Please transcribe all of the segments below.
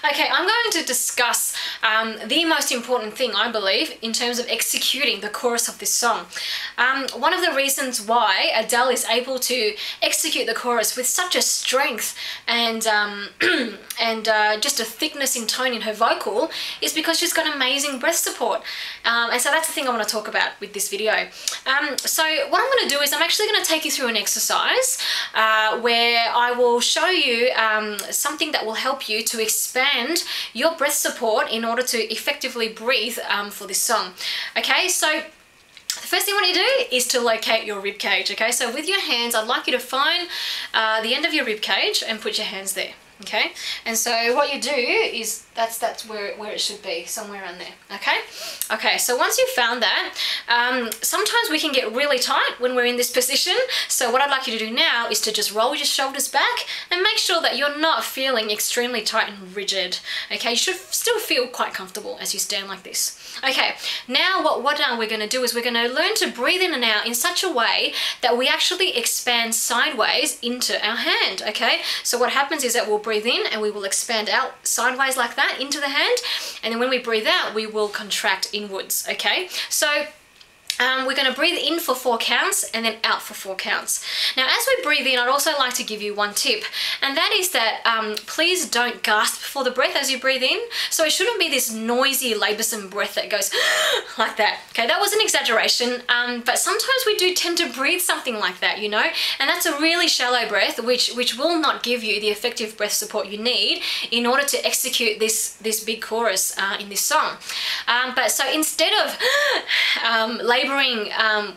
Okay, I'm going to discuss the most important thing, I believe, in terms of executing the chorus of this song. One of the reasons why Adele is able to execute the chorus with such a strength and just a thickness in tone in her vocal is because she's got amazing breath support. And so that's the thing I want to talk about with this video. So what I'm going to do is I'm actually going to take you through an exercise where I will show you something that will help you to expand your breath support in order to effectively breathe for this song. Okay, so the first thing I want you to do is to locate your rib cage. Okay, so with your hands, I'd like you to find the end of your rib cage and put your hands there. Okay, and so what you do is that's where it should be, somewhere around there. Okay, so once you've found that, sometimes we can get really tight when we're in this position. So what I'd like you to do now is to just roll your shoulders back and make sure that you're not feeling extremely tight and rigid. Okay, you should still feel quite comfortable as you stand like this. Okay, now what we're going to do is we're going to learn to breathe in and out in such a way that we actually expand sideways into our hand. Okay, so what happens is that we'll breathe in and we will expand out sideways like that into the hand, and then when we breathe out we will contract inwards. Okay, so we're going to breathe in for 4 counts and then out for 4 counts. Now as we breathe in, I'd also like to give you one tip, and that is that please don't gasp for the breath as you breathe in. So it shouldn't be this noisy laboursome breath that goes like that. Okay, that was an exaggeration, but sometimes we do tend to breathe something like that, you know, and that's a really shallow breath which will not give you the effective breath support you need in order to execute this big chorus in this song. But so instead of labouring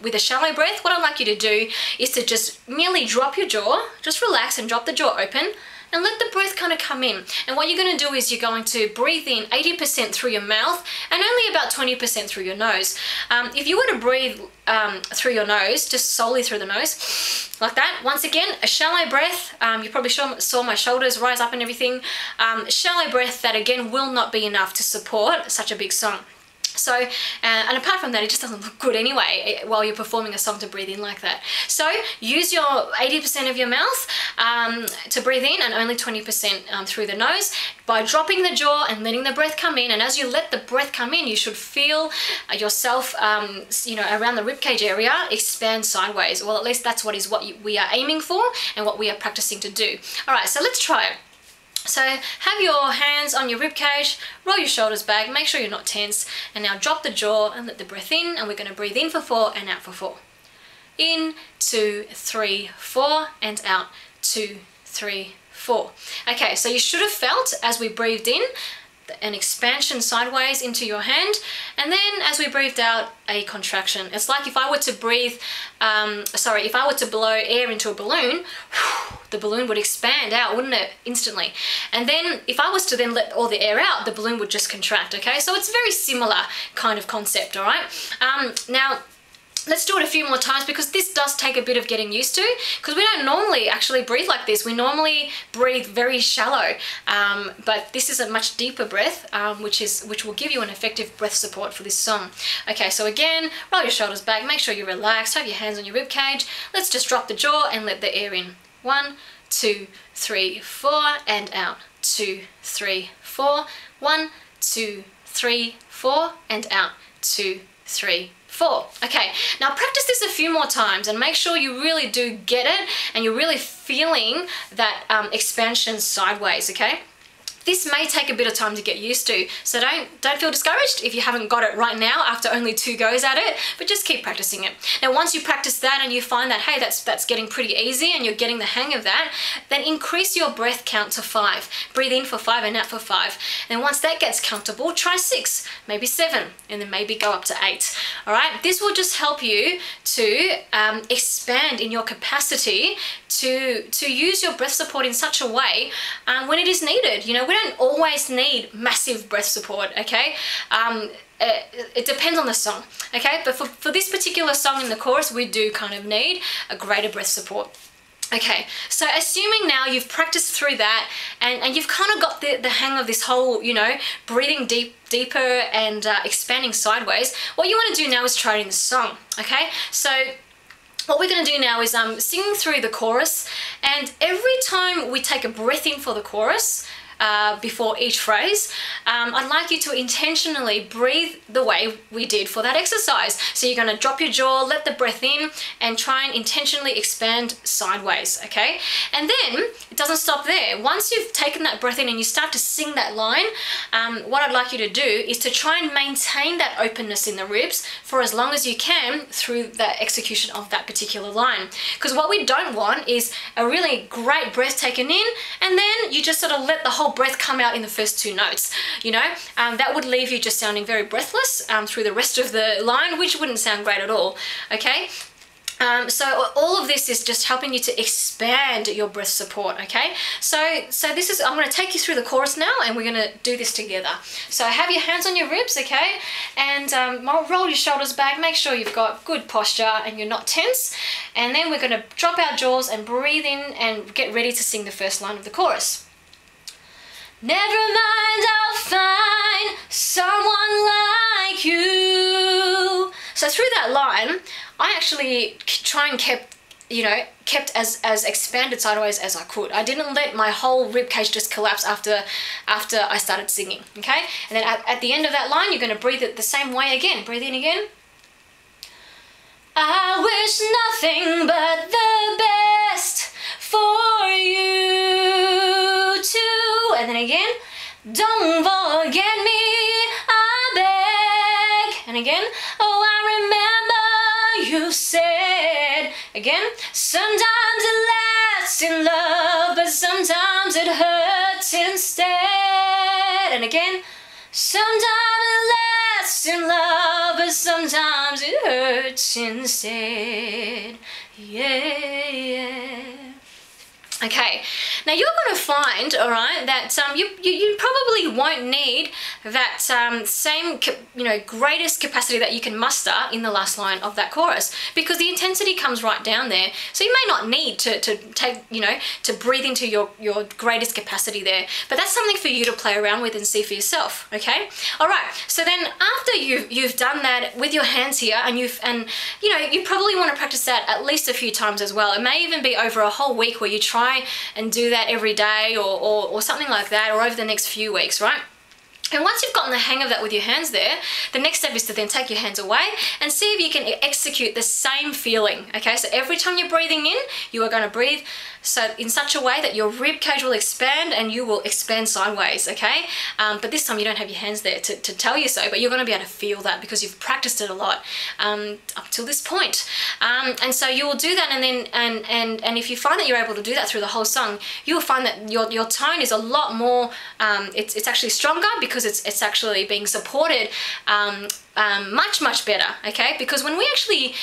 with a shallow breath, what I'd like you to do is to just merely drop your jaw, just relax and drop the jaw open and let the breath kind of come in. And what you're going to do is you're going to breathe in 80% through your mouth and only about 20% through your nose. If you were to breathe through your nose, just solely through the nose, like that, once again, a shallow breath, you probably saw my shoulders rise up and everything, shallow breath that again will not be enough to support such a big song. So, and apart from that, it just doesn't look good anyway while you're performing a song to breathe in like that. So use your 80% of your mouth to breathe in and only 20% through the nose by dropping the jaw and letting the breath come in. And as you let the breath come in, you should feel yourself, you know, around the ribcage area expand sideways. Well, at least that's what we are aiming for and what we are practicing to do. All right, so let's try it. So have your hands on your ribcage, roll your shoulders back, make sure you're not tense, and now drop the jaw and let the breath in, and we're going to breathe in for 4 and out for 4. In, 2, 3, 4, and out, 2, 3, 4. Okay, so you should have felt as we breathed in an expansion sideways into your hand, and then as we breathed out, a contraction. It's like if I were to breathe, if I were to blow air into a balloon, the balloon would expand out, wouldn't it, instantly? And then if I was to then let all the air out, the balloon would just contract. Okay, so it's very similar kind of concept. All right, now let's do it a few more times because this does take a bit of getting used to, because we don't normally actually breathe like this. We normally breathe very shallow, but this is a much deeper breath, which will give you an effective breath support for this song. Okay, so again, roll your shoulders back, make sure you're relaxed, have your hands on your rib cage. Let's just drop the jaw and let the air in. 1, 2, 3, 4, and out. 2, 3, 4. 1, 2, 3, 4, and out. 2, 3, 4. Okay, now practice this a few more times and make sure you really do get it and you're really feeling that expansion sideways. Okay, this may take a bit of time to get used to, so don't feel discouraged if you haven't got it right now after only 2 goes at it, but just keep practicing it. Now once you practice that and you find that, hey, that's getting pretty easy and you're getting the hang of that, then increase your breath count to 5. Breathe in for 5 and out for 5. And once that gets comfortable, try 6, maybe 7, and then maybe go up to 8. All right, this will just help you to expand in your capacity to use your breath support in such a way when it is needed. You know, we don't always need massive breath support, okay? It depends on the song, okay? But for this particular song in the chorus, we do kind of need a greater breath support. Okay, so assuming now you've practiced through that and you've kind of got the hang of this whole, you know, breathing deeper and expanding sideways, what you want to do now is try it in the song, okay? So what we're going to do now is sing through the chorus, and every time we take a breath in for the chorus, before each phrase, I'd like you to intentionally breathe the way we did for that exercise. So you're going to drop your jaw, let the breath in, and try and intentionally expand sideways, okay? And then it doesn't stop there. Once you've taken that breath in and you start to sing that line, what I'd like you to do is to try and maintain that openness in the ribs for as long as you can through the execution of that particular line. Because what we don't want is a really great breath taken in and then you just sort of let the whole breath come out in the first two notes, you know? That would leave you just sounding very breathless through the rest of the line, which wouldn't sound great at all, okay? So all of this is just helping you to expand your breath support, okay? So this is, I'm going to take you through the chorus now and we're going to do this together. So have your hands on your ribs, okay? And roll your shoulders back, make sure you've got good posture and you're not tense. And then we're going to drop our jaws and breathe in and get ready to sing the first line of the chorus. Never mind, I'll find someone like you. So through that line, I actually try and kept as expanded sideways as I could. I didn't let my whole rib cage just collapse after I started singing, okay? And then at the end of that line, you're going to breathe it the same way again. Breathe in again. I wish nothing but the best for you too. And then again, don't forget me, I beg. And again, oh, I remember you said. Again, sometimes it lasts in love, but sometimes it hurts instead. And again, sometimes it lasts in love, but sometimes it hurts instead. Yeah. Okay, now you're going to find, all right, that you probably won't need that same, greatest capacity that you can muster in the last line of that chorus because the intensity comes right down there. So you may not need to take, to breathe into your greatest capacity there, but that's something for you to play around with and see for yourself, okay? All right, so then after you've done that with your hands here and you probably want to practice that at least a few times as well. It may even be over a whole week where you try and do that every day or something like that, or over the next few weeks, right? And once you've gotten the hang of that with your hands there, the next step is to then take your hands away and see if you can execute the same feeling, okay? So every time you're breathing in, you are going to breathe in such a way that your rib cage will expand and you will expand sideways, okay? But this time you don't have your hands there to tell you so, but you're going to be able to feel that because you've practiced it a lot up till this point. And so you will do that, and then and if you find that you're able to do that through the whole song, you will find that your tone is a lot more, it's actually stronger because it's actually being supported much better, okay? Because when we actually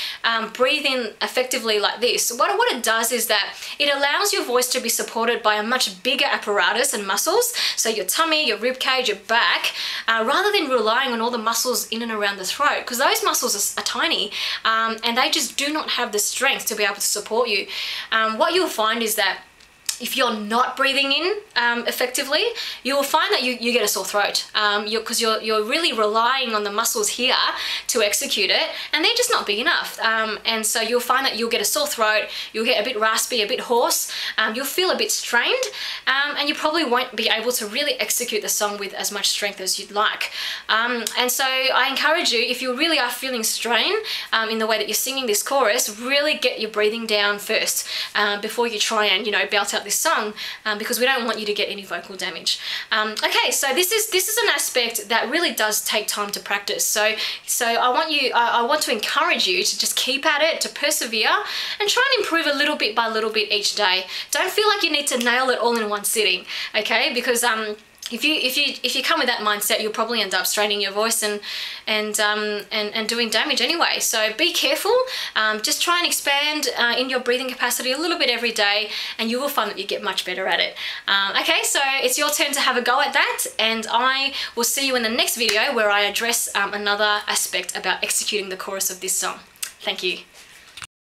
breathe in effectively like this, what it does is that it allows your voice to be supported by a much bigger apparatus and muscles, so your tummy, your rib cage, your back, rather than relying on all the muscles in and around the throat, because those muscles are tiny and they just do not have the strength to be able to support you. What you'll find is that if you're not breathing in effectively, you will find that you get a sore throat because you're really relying on the muscles here to execute it, and they're just not big enough. And so you'll find that you'll get a sore throat, you'll get a bit raspy, a bit hoarse, you'll feel a bit strained, and you probably won't be able to really execute the song with as much strength as you'd like. And so I encourage you, if you really are feeling strain in the way that you're singing this chorus, really get your breathing down first before you try and belt out this song, because we don't want you to get any vocal damage. Okay, so this is an aspect that really does take time to practice. So I want to encourage you to just keep at it, to persevere, and try and improve a little bit by little bit each day. Don't feel like you need to nail it all in one sitting, okay? Because if you come with that mindset, you'll probably end up straining your voice and doing damage anyway. So be careful. Just try and expand in your breathing capacity a little bit every day, and you will find that you get much better at it. Okay, so it's your turn to have a go at that, and I will see you in the next video where I address another aspect about executing the chorus of this song. Thank you.